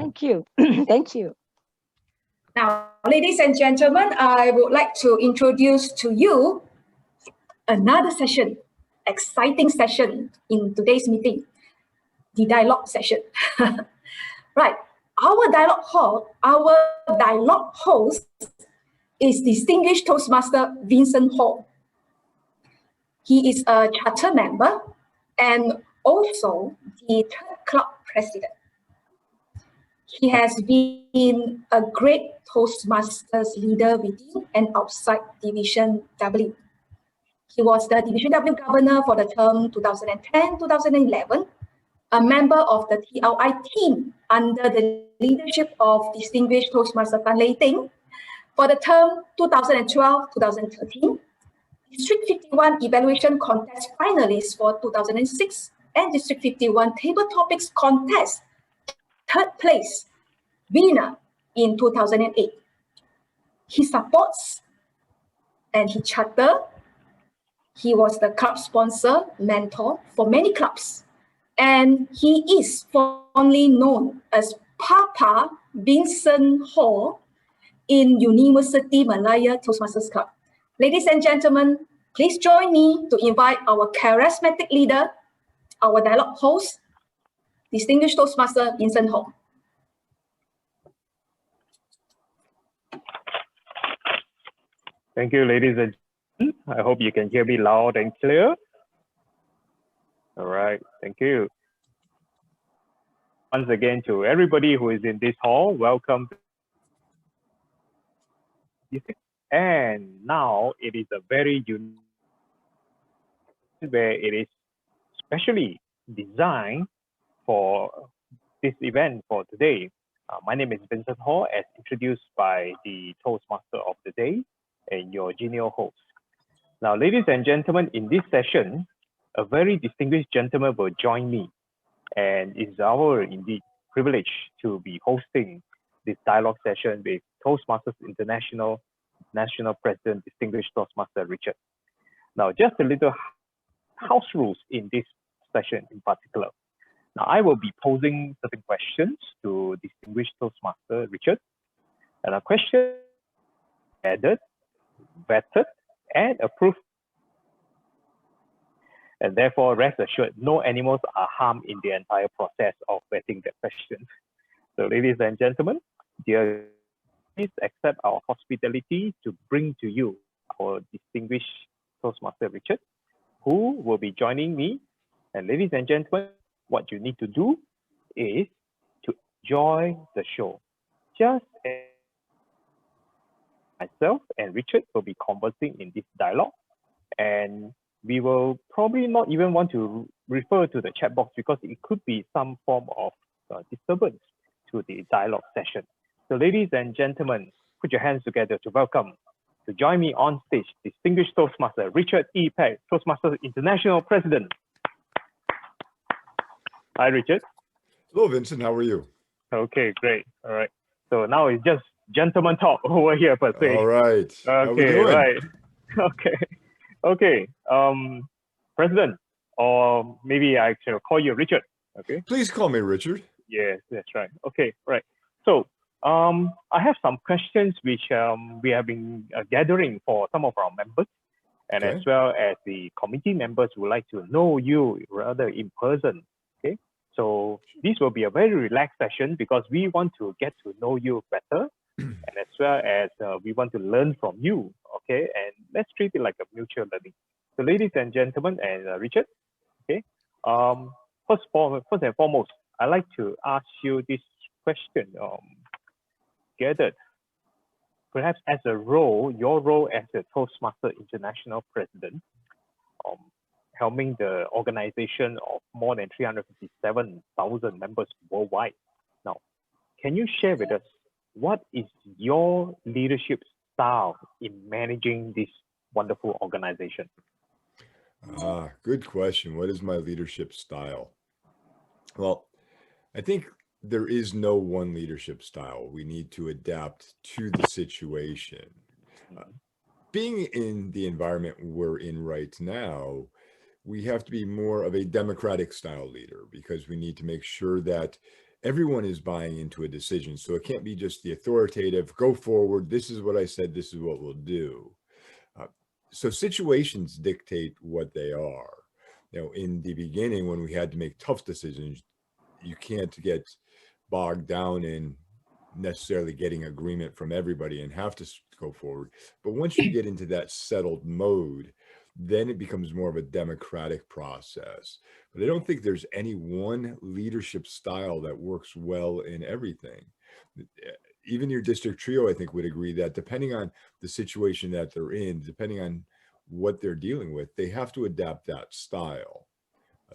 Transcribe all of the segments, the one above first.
Thank you. Thank you. Now, ladies and gentlemen, I would like to introduce to you another session, exciting session in today's meeting, the dialogue session. Right, our dialogue host is distinguished Toastmaster Vincent Hall. He is a charter member and also the third club president. He has been a great Toastmasters leader within and outside Division W. He was the Division W governor for the term 2010-2011, a member of the TLI team under the leadership of distinguished Toastmaster Tan Lei Ting for the term 2012-2013, District 51 Evaluation Contest finalist for 2006, and District 51 Table Topics Contest third place winner in 2008. He supports and he charter. He was the club sponsor, mentor for many clubs. And he is fondly known as Papa Vincent Hall in University Malaya Toastmasters Club. Ladies and gentlemen, please join me to invite our charismatic leader, our dialogue host, distinguished Toastmaster Vincent Hall. Thank you, ladies and gentlemen. I hope you can hear me loud and clear. All right, thank you. Once again, to everybody who is in this hall, welcome. And now it is a very unique where it is specially designed for this event for today. My name is Vincent Hall, as introduced by the Toastmaster of the day and your genial host. Now, ladies and gentlemen, in this session, a very distinguished gentleman will join me, and it's our indeed privilege to be hosting this dialogue session with Toastmasters International President, distinguished Toastmaster Richard. Now, just a little house rules in this session in particular. Now, I will be posing certain questions to distinguished Toastmaster Richard, and a question added, vetted, and approved. And therefore, rest assured, no animals are harmed in the entire process of vetting the questions. So, ladies and gentlemen, dear, please accept our hospitality to bring to you our distinguished Toastmaster Richard, who will be joining me. And ladies and gentlemen, what you need to do is to enjoy the show. Just as myself and Richard will be conversing in this dialogue, and we will probably not even want to refer to the chat box because it could be some form of disturbance to the dialogue session. So ladies and gentlemen, put your hands together to welcome, to join me on stage, distinguished Toastmaster Richard E. Peck, Toastmasters International President. Hi, Richard. Hello, Vincent. How are you? Okay, great. All right. So now it's just gentleman talk over here per se. All right. Okay, right. Okay. Okay. President, or maybe I shall call you Richard. Okay. Please call me Richard. Yes, that's right. Okay, right. So I have some questions which we have been gathering for some of our members, and as well as the committee members who would like to know you rather in person. Okay. So this will be a very relaxed session because we want to get to know you better, and as well as we want to learn from you. Okay, and let's treat it like a mutual learning. So, ladies and gentlemen, and Richard, okay, first and foremost, I'd like to ask you this question. Gathered, perhaps as a role, your role as the Toastmaster International President, helming the organization of more than 357,000 members worldwide. Now, can you share with us what is your leadership style in managing this wonderful organization? Good question. What is my leadership style? Well, I think there is no one leadership style. We need to adapt to the situation. Being in the environment we're in right now, we have to be more of a democratic style leader because we need to make sure that everyone is buying into a decision. So it can't be just the authoritative, go forward, this is what I said, this is what we'll do. So situations dictate what they are. In the beginning, when we had to make tough decisions, you can't get bogged down in necessarily getting agreement from everybody and have to go forward. But once you get into that settled mode, then it becomes more of a democratic process. But I don't think there's any one leadership style that works well in everything. Even your district trio, I think, would agree that depending on the situation that they're in, depending on what they're dealing with, they have to adapt that style.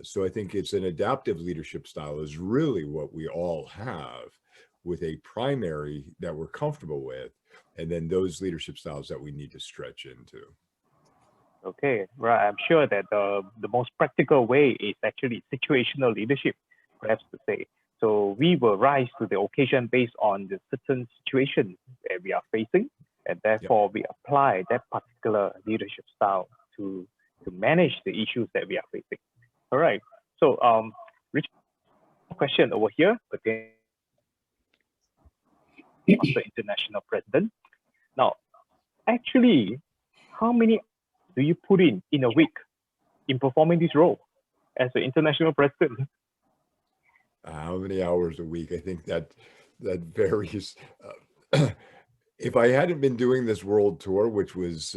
So I think it's an adaptive leadership style is really what we all have, with a primary that we're comfortable with, and then those leadership styles that we need to stretch into. Okay, right. I'm sure that the most practical way is actually situational leadership, perhaps to say. So we will rise to the occasion based on the certain situation that we are facing, and therefore we apply that particular leadership style to manage the issues that we are facing. All right. So, Richard, question over here, again, Toastmasters International President. Now, actually, how many do you put in a week in performing this role as the International President? How many hours a week? I think that varies. If I hadn't been doing this world tour, which was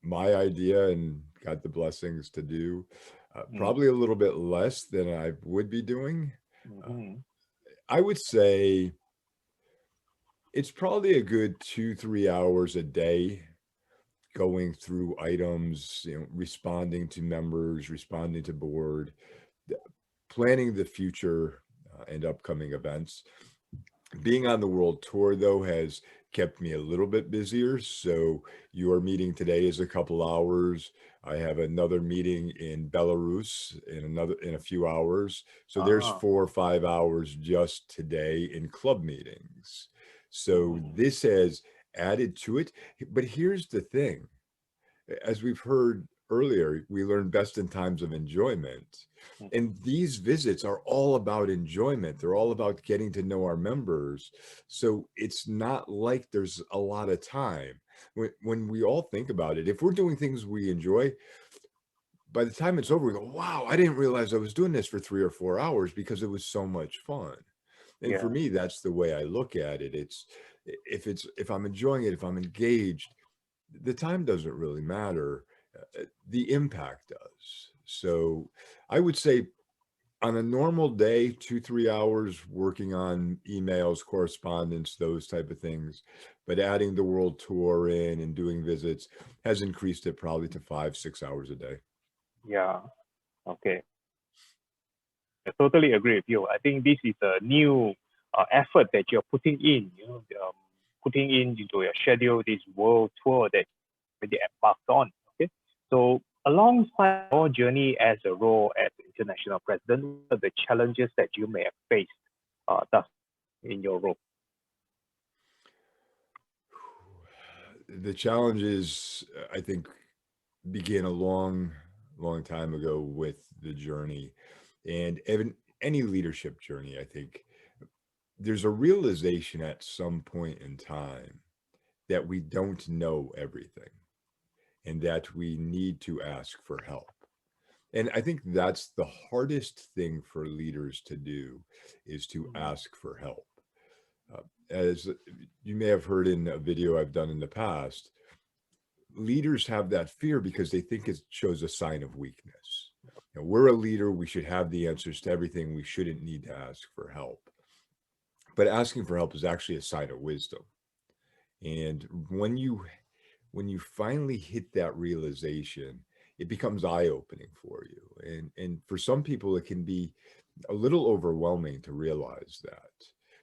my idea and got the blessings to do, probably a little bit less than I would be doing. I would say it's probably a good 2-3 hours a day going through items, responding to members, responding to board, planning the future and upcoming events. Being on the world tour, though, has kept me a little bit busier. So your meeting today is a couple hours. I have another meeting in Belarus in a few hours. So there's 4 or 5 hours just today in club meetings. So this has added to it. But here's the thing. As we've heard earlier, we learn best in times of enjoyment. And these visits are all about enjoyment. They're all about getting to know our members. So it's not like there's a lot of time. When we all think about it, if we're doing things we enjoy, by the time it's over, we go, wow, I didn't realize I was doing this for 3 or 4 hours because it was so much fun. And for me, that's the way I look at it. If I'm enjoying it, if I'm engaged, the time doesn't really matter. The impact does. So I would say on a normal day, 2-3 hours working on emails, correspondence, those type of things. But adding the world tour in and doing visits has increased it probably to 5-6 hours a day. Yeah. Okay. I totally agree with you. I think this is a new effort that you're putting in, putting into your schedule, this world tour that you already embarked on. Okay. So alongside your journey as a role as international president, what are the challenges that you may have faced thus in your role? The challenges, I think, began a long time ago with the journey, and any leadership journey. I think there's a realization at some point in time that we don't know everything and that we need to ask for help. And I think that's the hardest thing for leaders to do, is to ask for help. As you may have heard in a video I've done in the past, leaders have that fear because they think it shows a sign of weakness. We're a leader, we should have the answers to everything, we shouldn't need to ask for help. But asking for help is actually a sign of wisdom. And when you finally hit that realization, it becomes eye-opening for you. And for some people, it can be a little overwhelming to realize that.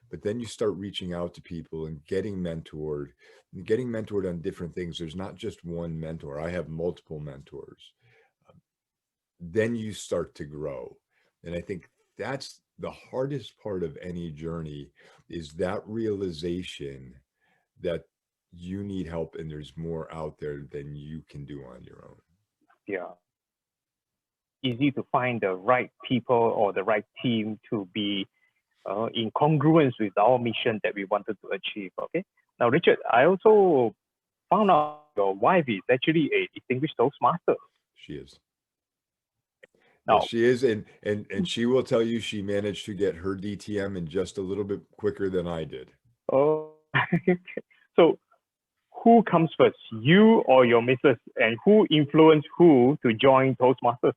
But then you start reaching out to people and getting mentored on different things. There's not just one mentor. I have multiple mentors. Then you start to grow. And I think that's the hardest part of any journey, is that realization that you need help and there's more out there than you can do on your own. Yeah. Easy to find the right people or the right team to be in congruence with our mission that we wanted to achieve. Okay. Now, Richard, I also found out your wife is actually a distinguished Toastmaster. She is. Now, Yes, she is, and she will tell you she managed to get her DTM in just a little bit quicker than I did. oh, so who comes first, you or your missus, and who influenced who to join Toastmasters?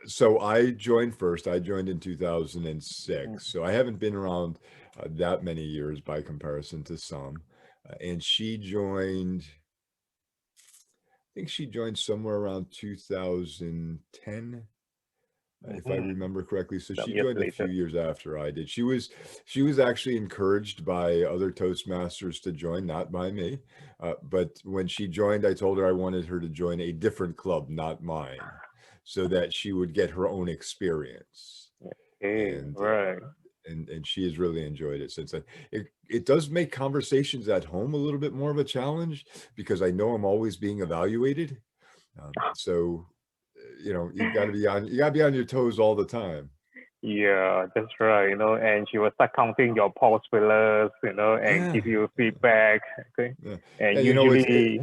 So I joined first. I joined in 2006. So I haven't been around that many years by comparison to some. And she joined, I think she joined somewhere around 2010, if I remember correctly. So Some she years joined a later. few years after I did. She was actually encouraged by other Toastmasters to join, not by me. But when she joined, I told her I wanted her to join a different club, not mine, so that she would get her own experience. Okay, And right. and she has really enjoyed it since then. It does make conversations at home a little bit more of a challenge because I know I'm always being evaluated. So you know, you gotta be on your toes all the time. Yeah, that's right. You know, and she will start counting your pulse fillers, you know, and Yeah. give you feedback. Okay, Yeah. and Yeah, you know, usually,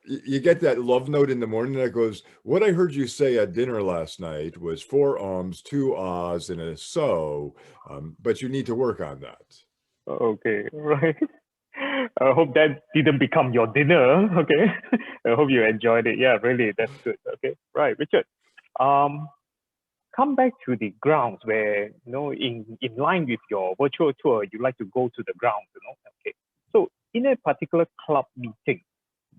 you get that love note in the morning that goes, "What I heard you say at dinner last night was 4 ums, 2 ahs, and a so, but you need to work on that." okay, right. I hope that didn't become your dinner. Okay, I hope you enjoyed it. Yeah, really, that's good. Okay, right, Richard. Come back to the grounds where, you know, in line with your virtual tour, you like to go to the grounds, you know. Okay, so in a particular club meeting,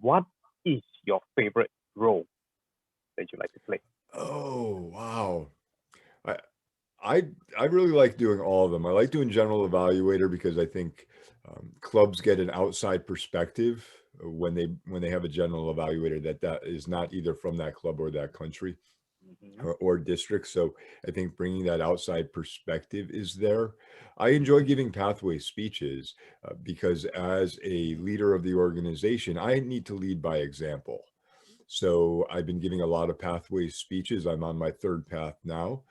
what is your favorite role that you like to play? Oh, wow. I really like doing all of them. I like doing general evaluator because I think clubs get an outside perspective when they have a general evaluator that is not either from that club or that country or district. So I think bringing that outside perspective is there. I enjoy giving pathway speeches because as a leader of the organization, I need to lead by example. So I've been giving a lot of pathway speeches. I'm on my third path now.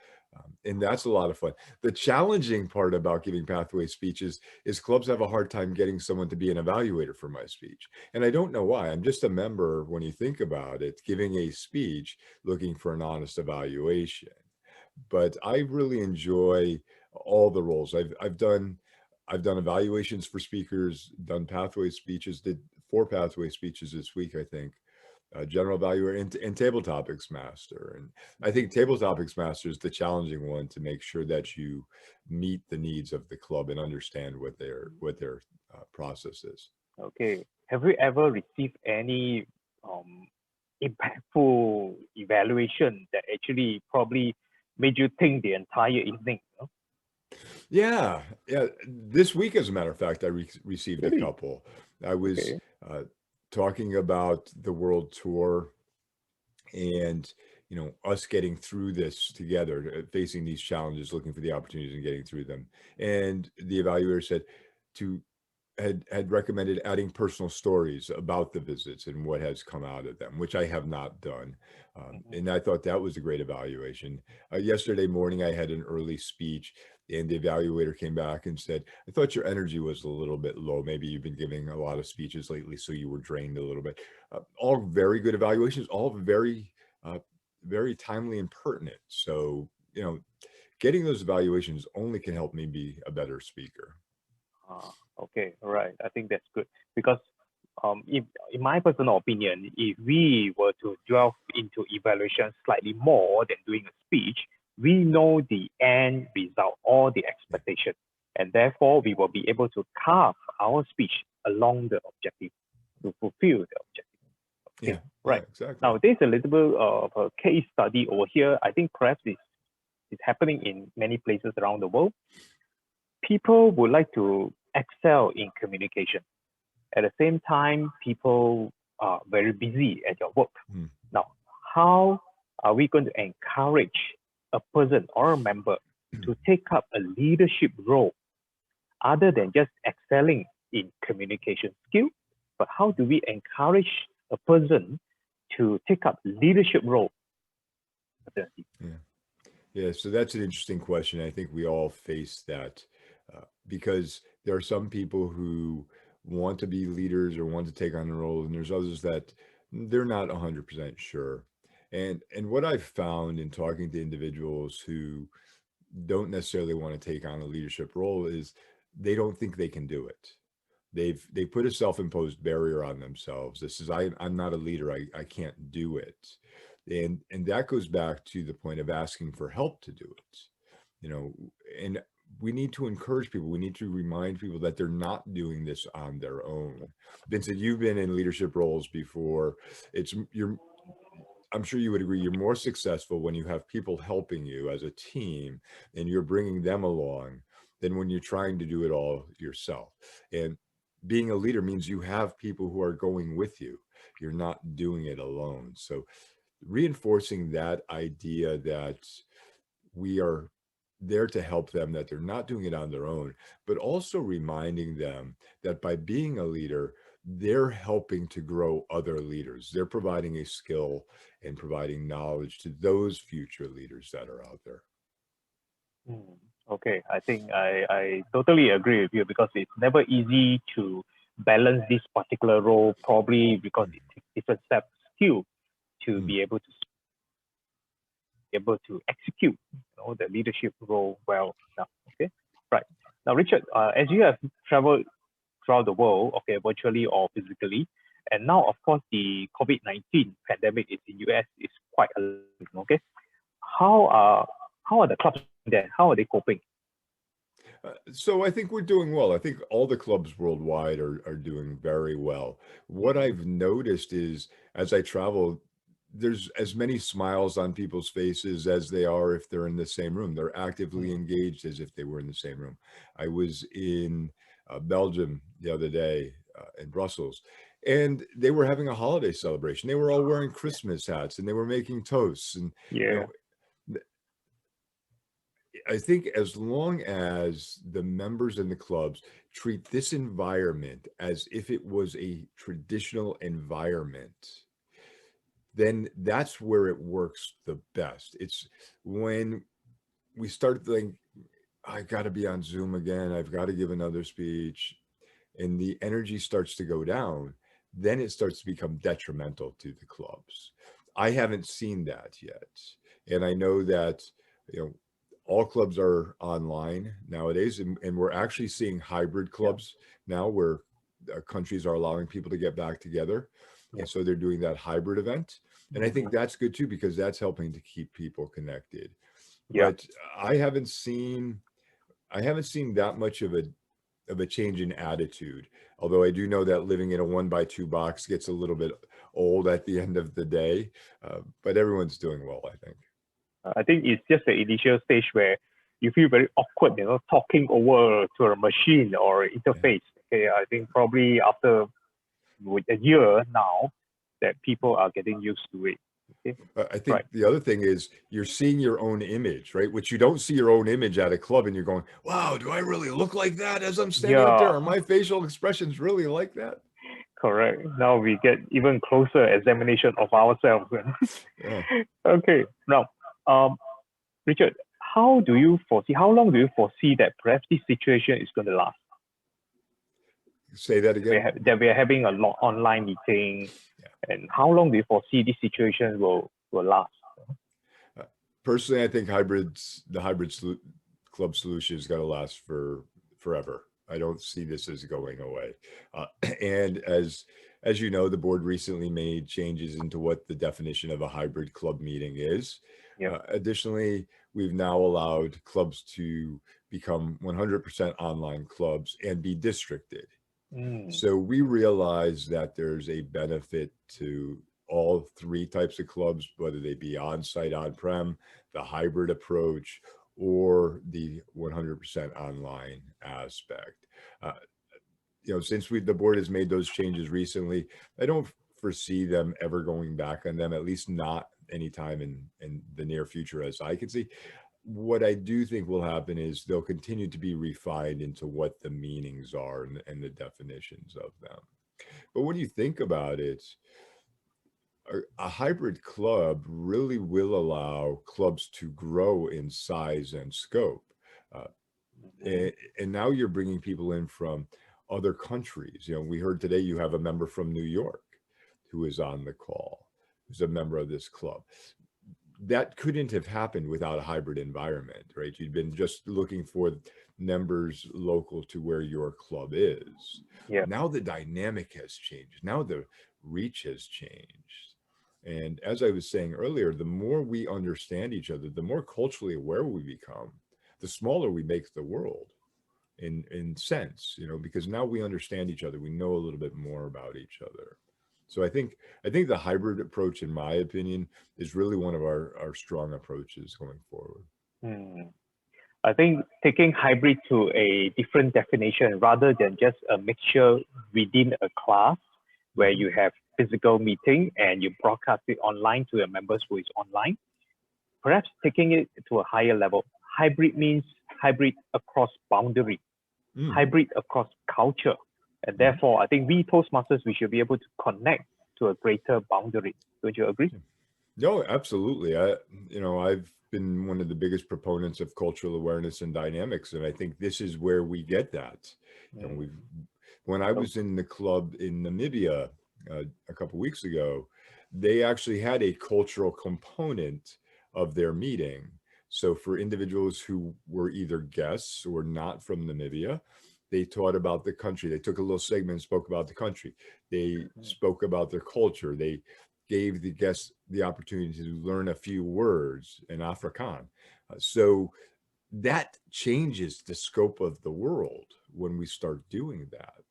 And that's a lot of fun. The challenging part about giving pathway speeches is clubs have a hard time getting someone to be an evaluator for my speech. And I don't know why. I'm just a member when you think about it, giving a speech, looking for an honest evaluation. But I really enjoy all the roles. I've done evaluations for speakers, done pathway speeches, did 4 pathway speeches this week, I think. General evaluator and table topics master. And I think table topics master is the challenging one to make sure that you meet the needs of the club and understand what their process is. Okay, have you ever received any impactful evaluation that actually probably made you think the entire evening? You know? Yeah. This week, as a matter of fact, I received a Really? couple. I was Okay. talking about the world tour and, you know, us getting through this together, facing these challenges, looking for the opportunities and getting through them. And the evaluator said had recommended adding personal stories about the visits and what has come out of them, which I have not done. And I thought that was a great evaluation. Yesterday morning, I had an early speech and the evaluator came back and said, "I thought your energy was a little bit low. Maybe you've been giving a lot of speeches lately, so you were drained a little bit." All very good evaluations, all very, very timely and pertinent. So, you know, getting those evaluations only can help me be a better speaker. Okay, all right. I think that's good because if, in my personal opinion, if we were to delve into evaluation slightly more than doing a speech, we know the end result or the expectation, and therefore we will be able to carve our speech along the objective to fulfill the objective. Okay, Yeah, right. exactly. Now, there's a little bit of a case study over here. I think perhaps it's happening in many places around the world. People would like to excel in communication. At the same time, people are very busy at your work. Now, how are we going to encourage a person or a member to take up a leadership role other than just excelling in communication skill? But how do we encourage a person to take up leadership role? Yeah, so that's an interesting question. I think we all face that because there are some people who want to be leaders or want to take on the role, and there's others that they're not 100% sure. And what I've found in talking to individuals who don't necessarily want to take on a leadership role is they don't think they can do it. They put a self-imposed barrier on themselves. This is I'm not a leader. I can't do it. And that goes back to the point of asking for help to do it. You know, and we need to encourage people. We need to remind people that they're not doing this on their own. Vincent, you've been in leadership roles before. I'm sure you would agree, you're more successful when you have people helping you as a team and you're bringing them along than when you're trying to do it all yourself. And being a leader means you have people who are going with you. You're not doing it alone. So reinforcing that idea that we are there to help them, that they're not doing it on their own, but also reminding them that by being a leader, they're helping to grow other leaders. They're providing a skill and providing knowledge to those future leaders that are out there. Okay, I think I totally agree with you, because it's never easy to balance this particular role, probably because it takes different steps still to be able to execute the leadership role well enough. Okay, right. Now, Richard, as you have traveled throughout the world, okay, virtually or physically, and now, of course, the COVID-19 pandemic in the US is quite alarming. Okay, how are the clubs there? How are they coping? So I think we're doing well. I think all the clubs worldwide are doing very well. What I've noticed is as I travel, there's as many smiles on people's faces as they are if they're in the same room. They're actively engaged as if they were in the same room. I was in Belgium the other day, in Brussels, and they were having a holiday celebration. They were all wearing Christmas hats and they were making toasts. And you know, I think as long as the members in the clubs treat this environment as if it was a traditional environment, then that's where it works the best. It's when we start thinking, I got to be on Zoom again, I've got to give another speech, and the energy starts to go down, then it starts to become detrimental to the clubs. I haven't seen that yet. And I know that, you know, all clubs are online nowadays, and we're actually seeing hybrid clubs now where countries are allowing people to get back together. And so they're doing that hybrid event. And I think that's good too, because that's helping to keep people connected. But I haven't seen that much of a change in attitude. Although I do know that living in a 1x2 box gets a little bit old at the end of the day, but everyone's doing well, I think. I think it's just the initial stage where you feel very awkward, talking over to a machine or interface. Okay, I think probably after a year now that people are getting used to it. Okay? I think the other thing is you're seeing your own image, right? Which you don't see your own image at a club and you're going, wow, do I really look like that as I'm standing up there? Are my facial expressions really like that? Correct. Now we get even closer examination of ourselves. Okay. Now, Richard, how long do you foresee that perhaps this situation is going to last? Say that again. That we are having a lot online meeting, and how long do you foresee this situation will last? Personally, I think the hybrid club solution is going to last for forever. I don't see this as going away. And as you know, the board recently made changes into what the definition of a hybrid club meeting is. Additionally, we've now allowed clubs to become 100% online clubs and be districted. So we realize that there's a benefit to all three types of clubs, whether they be on-site, on-prem, the hybrid approach, or the 100% online aspect. Since the board has made those changes recently, I don't foresee them ever going back on them, at least not anytime in the near future as I can see. What I do think will happen is they'll continue to be refined into what the meanings are and the definitions of them. But when you think about it, a hybrid club really will allow clubs to grow in size and scope. And now you're bringing people in from other countries. You know, we heard today you have a member from New York who is on the call, who's a member of this club. That couldn't have happened without a hybrid environment, right? You'd been just looking for members local to where your club is. Yeah. Now the dynamic has changed. Now the reach has changed. And as I was saying earlier, the more we understand each other, the more culturally aware we become, the smaller we make the world in sense, you know, because now we understand each other. We know a little bit more about each other. So I think the hybrid approach, in my opinion, is really one of our strong approaches going forward. I think taking hybrid to a different definition rather than just a mixture within a class where you have physical meeting and you broadcast it online to your members who is online, perhaps taking it to a higher level. Hybrid means hybrid across boundary, hybrid across culture. And therefore, I think we Toastmasters, we should be able to connect to a greater boundary. Don't you agree? No, absolutely. I've been one of the biggest proponents of cultural awareness and dynamics, and I think this is where we get that. And when I was in the club in Namibia a couple of weeks ago, they actually had a cultural component of their meeting. So for individuals who were either guests or not from Namibia, they taught about the country. They took a little segment and spoke about the country. They spoke about their culture. They gave the guests the opportunity to learn a few words in Afrikaans. So that changes the scope of the world when we start doing that.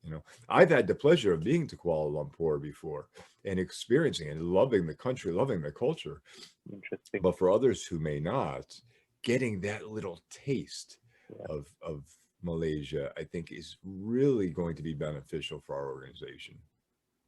You know, I've had the pleasure of being to Kuala Lumpur before and experiencing and loving the country, loving the culture. Interesting. But for others who may not, getting that little taste of Malaysia, I think, is really going to be beneficial for our organization.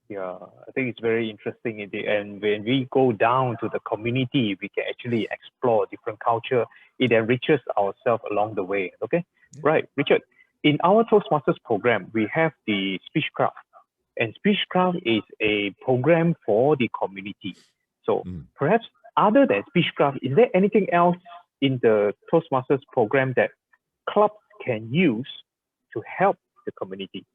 Yeah, I think it's very interesting indeed. And when we go down to the community, we can actually explore different culture. It enriches ourselves along the way. Okay, right, Richard. In our Toastmasters program, we have the Speechcraft, and Speechcraft is a program for the community. So perhaps other than Speechcraft, is there anything else in the Toastmasters program that clubs can use to help the community?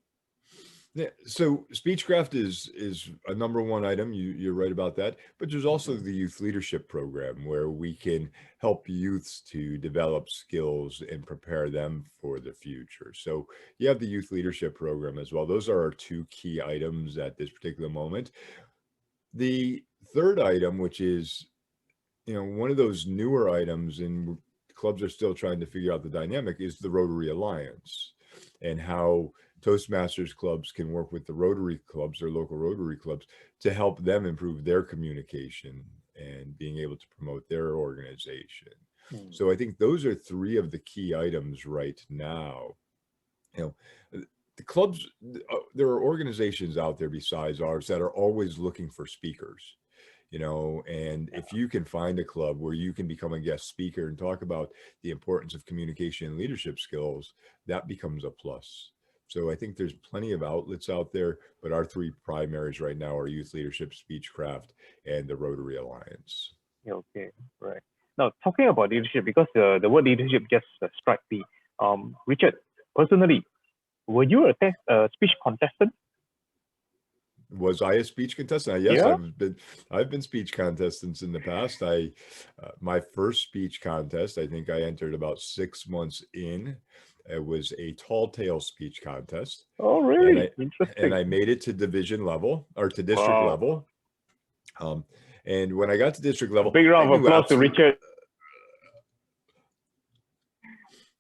Yeah, so Speechcraft is a number one item. You're right about that. But there's also the youth leadership program where we can help youths to develop skills and prepare them for the future. So you have the youth leadership program as well. Those are our two key items at this particular moment. The third item, which is, you know, one of those newer items, and clubs are still trying to figure out the dynamic, is the Rotary Alliance and how Toastmasters clubs can work with the Rotary clubs or local Rotary clubs to help them improve their communication and being able to promote their organization. So I think those are three of the key items right now. You know, the clubs, there are organizations out there besides ours that are always looking for speakers. You know, and if you can find a club where you can become a guest speaker and talk about the importance of communication and leadership skills, that becomes a plus. So I think there's plenty of outlets out there, but our three primaries right now are youth leadership, Speechcraft, and the Rotary Alliance. Okay, right. Now, talking about leadership, because the word leadership just struck me. Richard, personally, were you a speech contestant? Was I a speech contestant? Yes, yeah. I've been speech contestants in the past. My first speech contest, I think I entered about 6 months in. It was a tall tale speech contest. Oh, really? Interesting. And I made it to division level or to district level. And when I got to district level, big round of applause to Richard.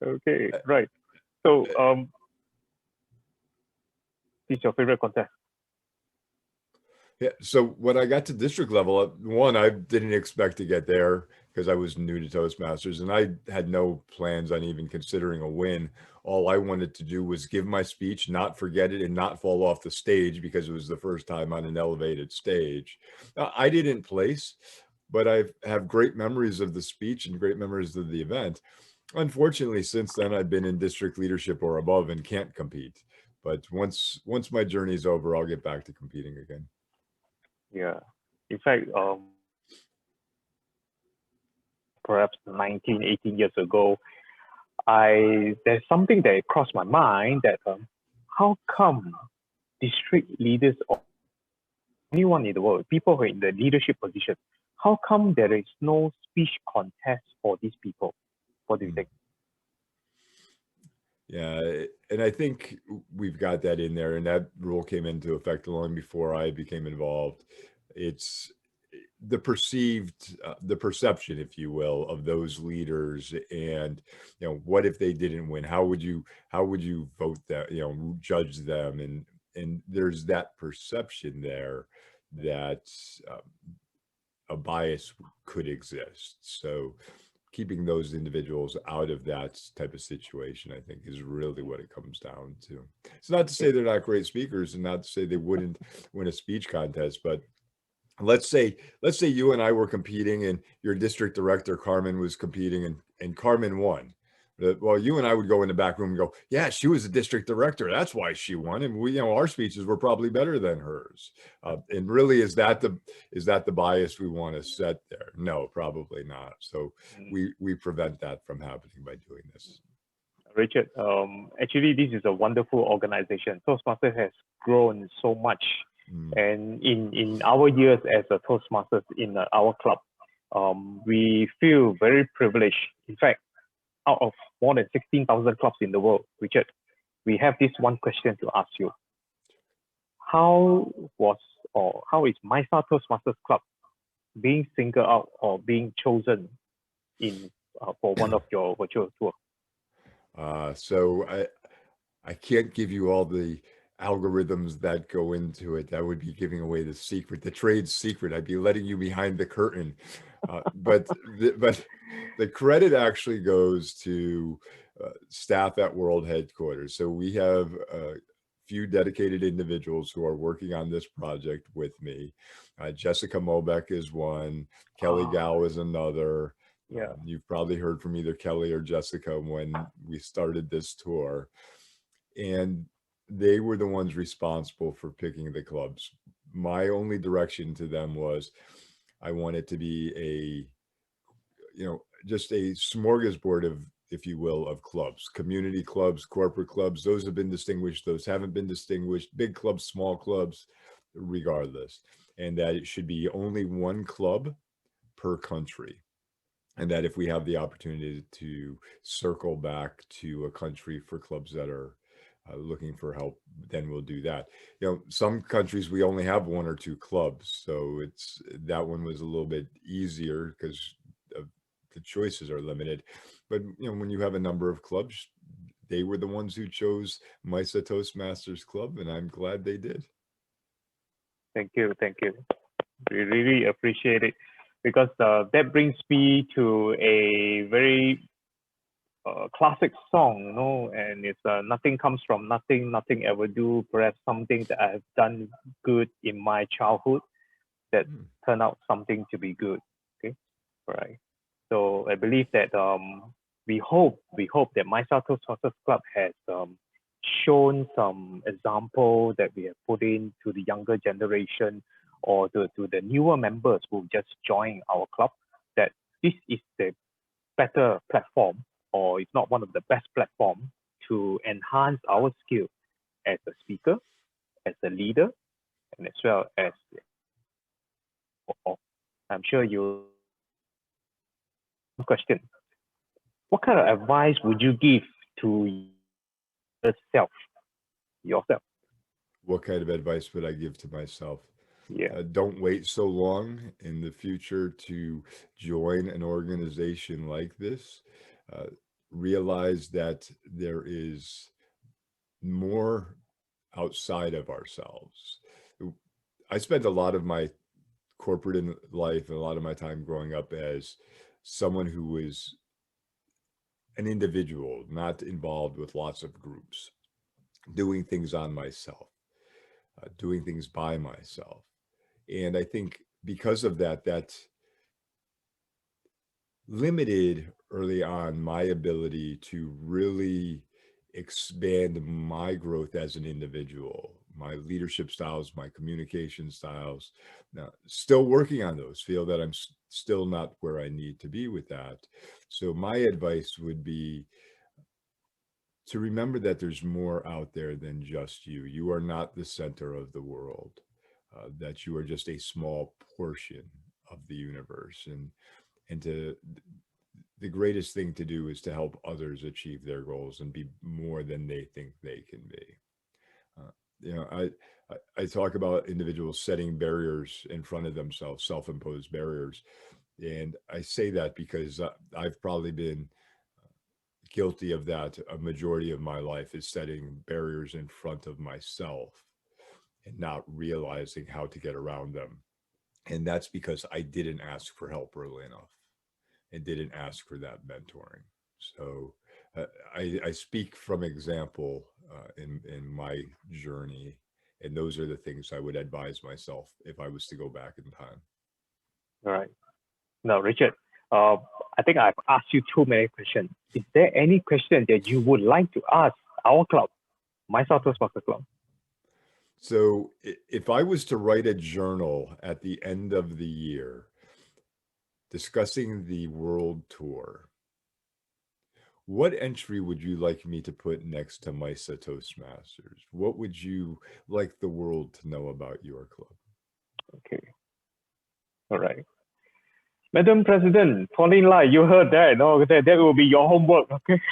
Okay, right. So, what's your favorite contest? Yeah, so when I got to district level, one, I didn't expect to get there because I was new to Toastmasters and I had no plans on even considering a win. All I wanted to do was give my speech, not forget it, and not fall off the stage because it was the first time on an elevated stage. I didn't place, but I have great memories of the speech and great memories of the event. Unfortunately, since then, I've been in district leadership or above and can't compete. But once my journey's over, I'll get back to competing again. Yeah, In fact, perhaps 19, 18 years ago, there's something that crossed my mind that how come district leaders or anyone in the world, people who are in the leadership position, how come there is no speech contest for these people? What do you think? Yeah, and I think we've got that in there, and that rule came into effect long before I became involved. It's the the perception, if you will, of those leaders, and what if they didn't win? How would you vote that? Judge them, and there's that perception there that a bias could exist. So keeping those individuals out of that type of situation, I think, is really what it comes down to. It's not to say they're not great speakers, and not to say they wouldn't win a speech contest, but let's say you and I were competing, and your district director Carmen was competing, and Carmen won. Well, you and I would go in the back room and go, yeah, she was the district director, that's why she won, and we, our speeches were probably better than hers. And really, is that the bias we want to set there? No, probably not. So we prevent that from happening by doing this. Richard, actually, this is a wonderful organization. Toastmasters has grown so much. And in our years as a Toastmasters in our club, we feel very privileged. In fact, out of more than 16,000 clubs in the world, Richard, we have this one question to ask you. How is MAICSA Toastmasters Club being singled out or being chosen in for one of your virtual tour? So I can't give you all the algorithms that go into it. That would be giving away the secret, the trade secret. I'd be letting you behind the curtain. But the credit actually goes to staff at World Headquarters. So we have a few dedicated individuals who are working on this project with me. Jessica Mobeck is one. Kelly Gao is another. Yeah. You've probably heard from either Kelly or Jessica when we started this tour. And they were the ones responsible for picking the clubs. My only direction to them was I want it to be just a smorgasbord of, if you will, of clubs, community clubs, corporate clubs. Those have been distinguished, those haven't been distinguished, big clubs, small clubs, regardless. And that it should be only one club per country. And that if we have the opportunity to circle back to a country for clubs that are looking for help, then we'll do that. Some countries we only have one or two clubs, so that one was a little bit easier because the choices are limited. But when you have a number of clubs, they were the ones who chose MAICSA Toastmasters Club, and I'm glad they did. Thank you. We really appreciate it, because that brings me to a very classic song, and it's nothing comes from nothing, nothing ever do. Perhaps something that I have done good in my childhood that turned out something to be good. Okay, right. So I believe that we hope that MAICSA Toastmasters Club has shown some example that we have put in to the younger generation or to the newer members who just joined our club, that this is the better platform, or if not one of the best platforms, to enhance our skill as a speaker, as a leader, and as well as, I'm sure you question, what kind of advice would you give to yourself? What kind of advice would I give to myself? Yeah. Don't wait so long in the future to join an organization like this. Realize that there is more outside of ourselves. I spent a lot of my corporate life and a lot of my time growing up as someone who was an individual, not involved with lots of groups, doing things on myself, doing things by myself. And I think because of that, that limited early on my ability to really expand my growth as an individual, my leadership styles, my communication styles. Now, still working on those, feel that I'm still not where I need to be with that. So my advice would be to remember that there's more out there than just you. You are not the center of the world, that you are just a small portion of the universe. And the greatest thing to do is to help others achieve their goals and be more than they think they can be. You know, I talk about individuals setting barriers in front of themselves, self-imposed barriers. And I say that because I've probably been guilty of that a majority of my life, is setting barriers in front of myself and not realizing how to get around them. And that's because I didn't ask for help early enough and didn't ask for that mentoring. So I speak from example in my journey, and those are the things I would advise myself if I was to go back in time. All right. Now, Richard, I think I've asked you too many questions. Is there any question that you would like to ask our club, MAICSA Toastmasters Club? So if I was to write a journal at the end of the year discussing the world tour, what entry would you like me to put next to MAICSA Toastmasters? What would you like the world to know about your club? Okay. All right. Madam President, Pauline Lai, you heard that, no? That will be your homework, okay?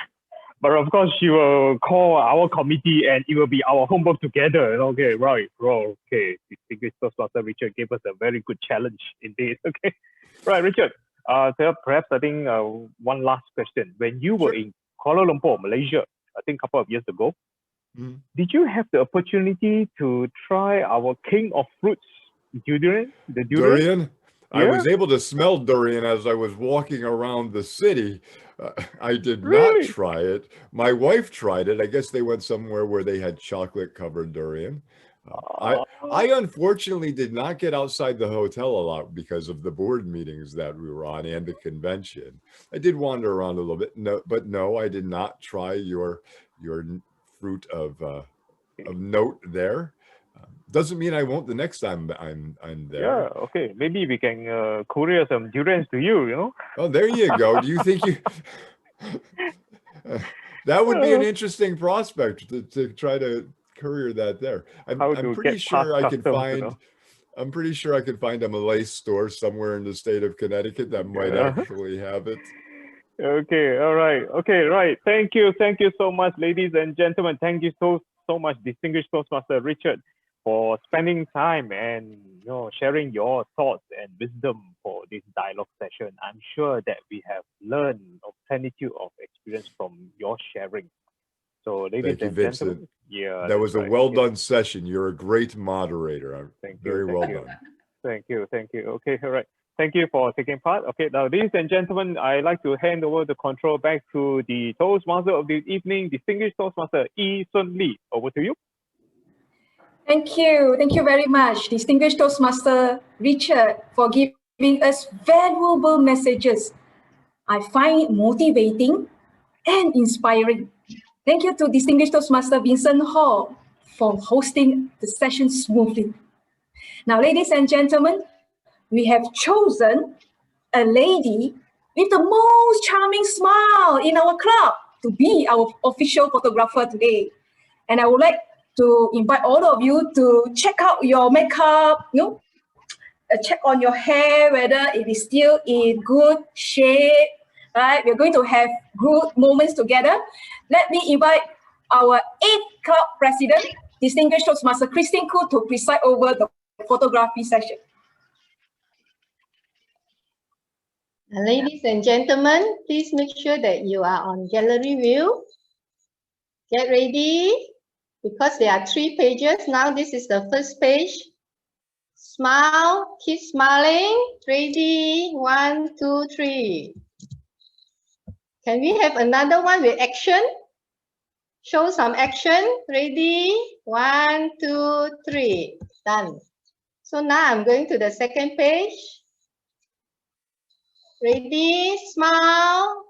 But of course, she will call our committee and it will be our homework together. Okay, right, bro. Okay, distinguished Toastmaster Richard gave us a very good challenge indeed. Okay, right, Richard. So perhaps I think one last question. When you were in Kuala Lumpur, Malaysia, I think a couple of years ago, did you have the opportunity to try our king of fruits, durian? The durian? I was able to smell durian as I was walking around the city. I did not try it. My wife tried it. I guess they went somewhere where they had chocolate covered durian. I unfortunately did not get outside the hotel a lot because of the board meetings that we were on and the convention. I did wander around a little bit. No, I did not try your fruit of note there. Doesn't mean I won't the next time I'm there. Yeah, okay. Maybe we can courier some durians to you, you know? Oh, there you go. Do you think you... that would be an interesting prospect to try to courier that there. I'm pretty sure I could find... You know? I'm pretty sure I could find a Malay store somewhere in the state of Connecticut that might actually have it. Okay, all right. Okay, right. Thank you so much, ladies and gentlemen. Thank you so much, distinguished Toastmaster Richard, for spending time and sharing your thoughts and wisdom for this dialogue session. I'm sure that we have learned a plenitude of experience from your sharing. So, ladies and gentlemen, that was a well done session. You're a great moderator. Very well done. Thank you. Okay, all right. Thank you for taking part. Okay, now, ladies and gentlemen, I'd like to hand over the control back to the Toastmaster of the evening, distinguished Toastmaster Yi Sun Lee. Over to you. Thank you very much, distinguished Toastmaster Richard, for giving us valuable messages. I find it motivating and inspiring. Thank you to distinguished Toastmaster Vincent Hall for hosting the session smoothly. Now, ladies and gentlemen, we have chosen a lady with the most charming smile in our club to be our official photographer today. And I would like to invite all of you to check out your makeup, check on your hair, whether it is still in good shape, right? We're going to have good moments together. Let me invite our 8th club president, distinguished Toastmaster Christine Khoo, to preside over the photography session. Ladies and gentlemen, please make sure that you are on gallery view. Get ready, because there are 3 pages. Now this is the first page. Smile, keep smiling. Ready, 1, 2, 3. Can we have another one with action? Show some action. Ready, 1, 2, 3. Done. So now I'm going to the second page. Ready, smile.